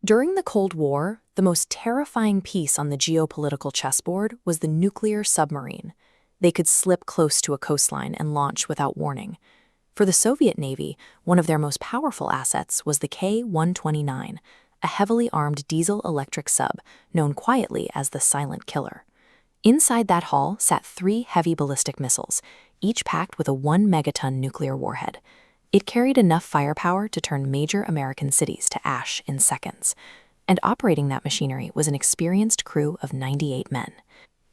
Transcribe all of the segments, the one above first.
During the Cold War, the most terrifying piece on the geopolitical chessboard was the nuclear submarine. They could slip close to a coastline and launch without warning. For the Soviet Navy, one of their most powerful assets was the K-129, a heavily armed diesel-electric sub known quietly as the Silent Killer. Inside that hull sat 3 heavy ballistic missiles, each packed with a 1-megaton nuclear warhead. It carried enough firepower to turn major American cities to ash in seconds. And operating that machinery was an experienced crew of 98 men.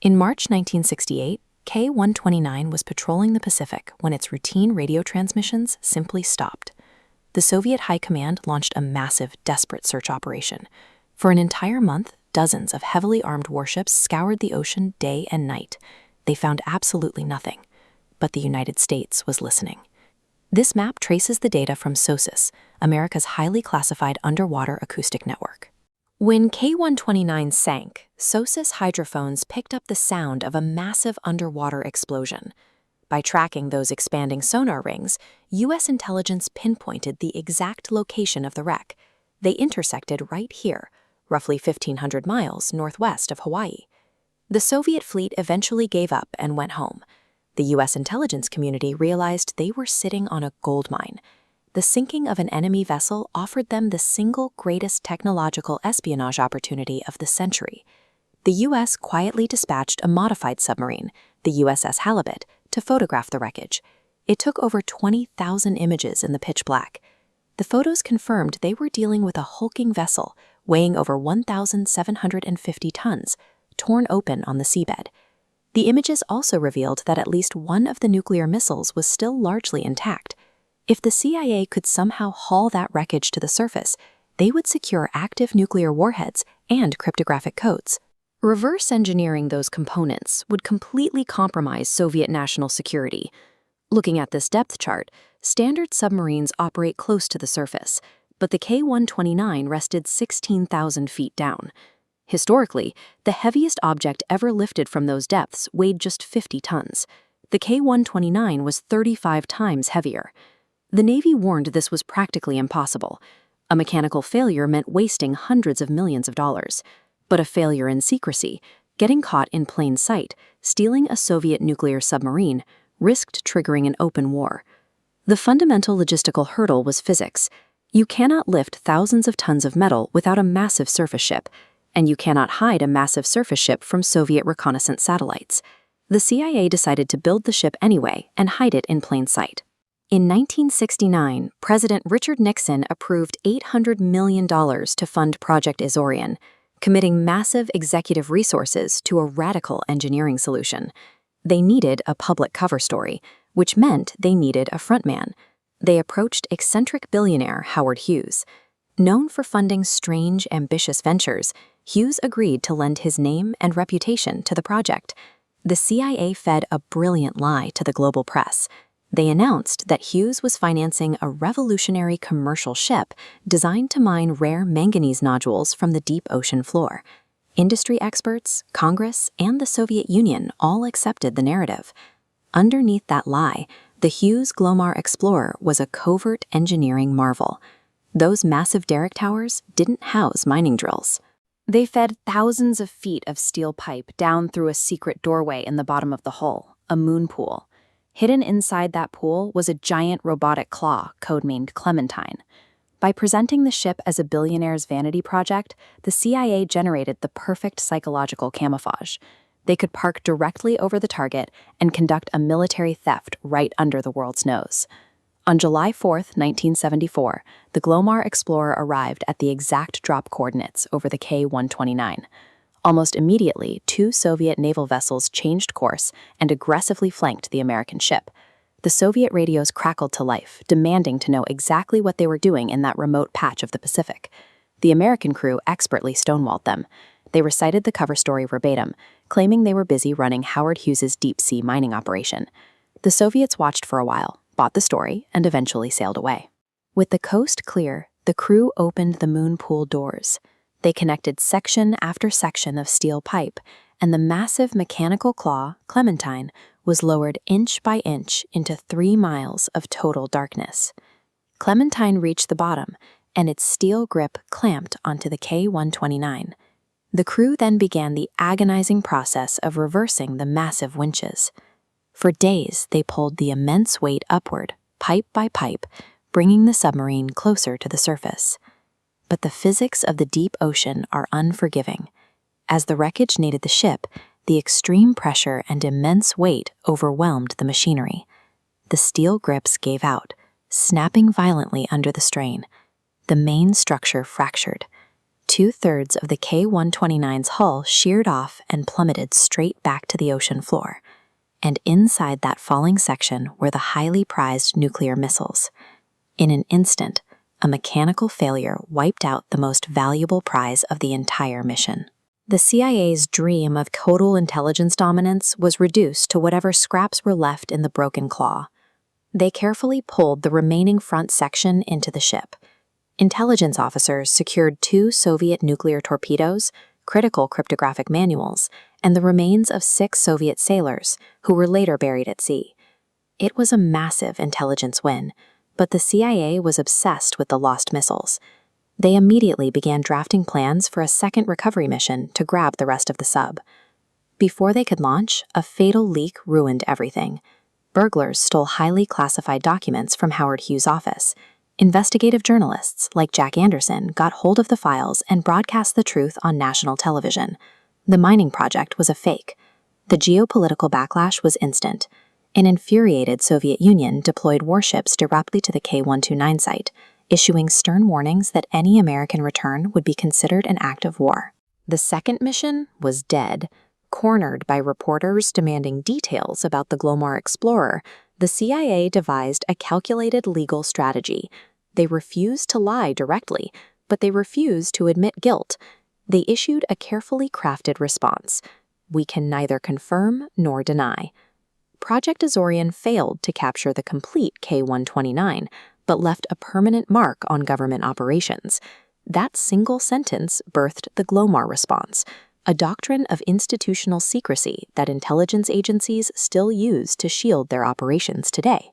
In March 1968, K-129 was patrolling the Pacific when its routine radio transmissions simply stopped. The Soviet High Command launched a massive, desperate search operation. For an entire month, dozens of heavily armed warships scoured the ocean day and night. They found absolutely nothing. But the United States was listening. This map traces the data from SOSUS, America's highly classified underwater acoustic network. When K-129 sank, SOSUS hydrophones picked up the sound of a massive underwater explosion. By tracking those expanding sonar rings, U.S. intelligence pinpointed the exact location of the wreck. They intersected right here, roughly 1,500 miles northwest of Hawaii. The Soviet fleet eventually gave up and went home. The U.S. intelligence community realized they were sitting on a gold mine. The sinking of an enemy vessel offered them the single greatest technological espionage opportunity of the century. The U.S. quietly dispatched a modified submarine, the USS Halibut, to photograph the wreckage. It took over 20,000 images in the pitch black. The photos confirmed they were dealing with a hulking vessel weighing over 1,750 tons, torn open on the seabed. The images also revealed that at least one of the nuclear missiles was still largely intact. If the CIA could somehow haul that wreckage to the surface, they would secure active nuclear warheads and cryptographic codes. Reverse engineering those components would completely compromise Soviet national security. Looking at this depth chart, standard submarines operate close to the surface, but the K-129 rested 16,000 feet down. Historically, the heaviest object ever lifted from those depths weighed just 50 tons. The K-129 was 35 times heavier. The Navy warned this was practically impossible. A mechanical failure meant wasting hundreds of millions of dollars. But a failure in secrecy, getting caught in plain sight, stealing a Soviet nuclear submarine, risked triggering an open war. The fundamental logistical hurdle was physics. You cannot lift thousands of tons of metal without a massive surface ship, and you cannot hide a massive surface ship from Soviet reconnaissance satellites. The CIA decided to build the ship anyway and hide it in plain sight. In 1969, President Richard Nixon approved $800 million to fund Project Azorian, committing massive executive resources to a radical engineering solution. They needed a public cover story, which meant they needed a frontman. They approached eccentric billionaire Howard Hughes. Known for funding strange, ambitious ventures, Hughes agreed to lend his name and reputation to the project. The CIA fed a brilliant lie to the global press. They announced that Hughes was financing a revolutionary commercial ship designed to mine rare manganese nodules from the deep ocean floor. Industry experts, Congress, and the Soviet Union all accepted the narrative. Underneath that lie, the Hughes Glomar Explorer was a covert engineering marvel. Those massive derrick towers didn't house mining drills. They fed thousands of feet of steel pipe down through a secret doorway in the bottom of the hull, a moon pool. Hidden inside that pool was a giant robotic claw, codenamed Clementine. By presenting the ship as a billionaire's vanity project, the CIA generated the perfect psychological camouflage. They could park directly over the target and conduct a military theft right under the world's nose. On July 4, 1974, the Glomar Explorer arrived at the exact drop coordinates over the K-129. Almost immediately, 2 Soviet naval vessels changed course and aggressively flanked the American ship. The Soviet radios crackled to life, demanding to know exactly what they were doing in that remote patch of the Pacific. The American crew expertly stonewalled them. They recited the cover story verbatim, claiming they were busy running Howard Hughes's deep-sea mining operation. The Soviets watched for a while, bought the story, and eventually sailed away. With the coast clear, the crew opened the moon pool doors. They connected section after section of steel pipe, and the massive mechanical claw, Clementine, was lowered inch by inch into 3 miles of total darkness. Clementine reached the bottom, and its steel grip clamped onto the K-129. The crew then began the agonizing process of reversing the massive winches. For days, they pulled the immense weight upward, pipe by pipe, bringing the submarine closer to the surface. But the physics of the deep ocean are unforgiving. As the wreckage neared the ship, the extreme pressure and immense weight overwhelmed the machinery. The steel grips gave out, snapping violently under the strain. The main structure fractured. 2/3 of the K-129's hull sheared off and plummeted straight back to the ocean floor. And inside that falling section were the highly prized nuclear missiles. In an instant, a mechanical failure wiped out the most valuable prize of the entire mission. The CIA's dream of total intelligence dominance was reduced to whatever scraps were left in the broken claw. They carefully pulled the remaining front section into the ship. Intelligence officers secured 2 Soviet nuclear torpedoes, critical cryptographic manuals, and the remains of 6 Soviet sailors, who were later buried at sea. It was a massive intelligence win, but the CIA was obsessed with the lost missiles. They immediately began drafting plans for a second recovery mission to grab the rest of the sub. Before they could launch, a fatal leak ruined everything. Burglars stole highly classified documents from Howard Hughes' office. Investigative journalists, like Jack Anderson, got hold of the files and broadcast the truth on national television. The mining project was a fake. The geopolitical backlash was instant. An infuriated Soviet Union deployed warships directly to the K-129 site, issuing stern warnings that any American return would be considered an act of war. The second mission was dead. Cornered by reporters demanding details about the Glomar Explorer, the CIA devised a calculated legal strategy. They refused to lie directly, but they refused to admit guilt. They issued a carefully crafted response. We can neither confirm nor deny. Project Azorian failed to capture the complete K-129, but left a permanent mark on government operations. That single sentence birthed the Glomar response, a doctrine of institutional secrecy that intelligence agencies still use to shield their operations today.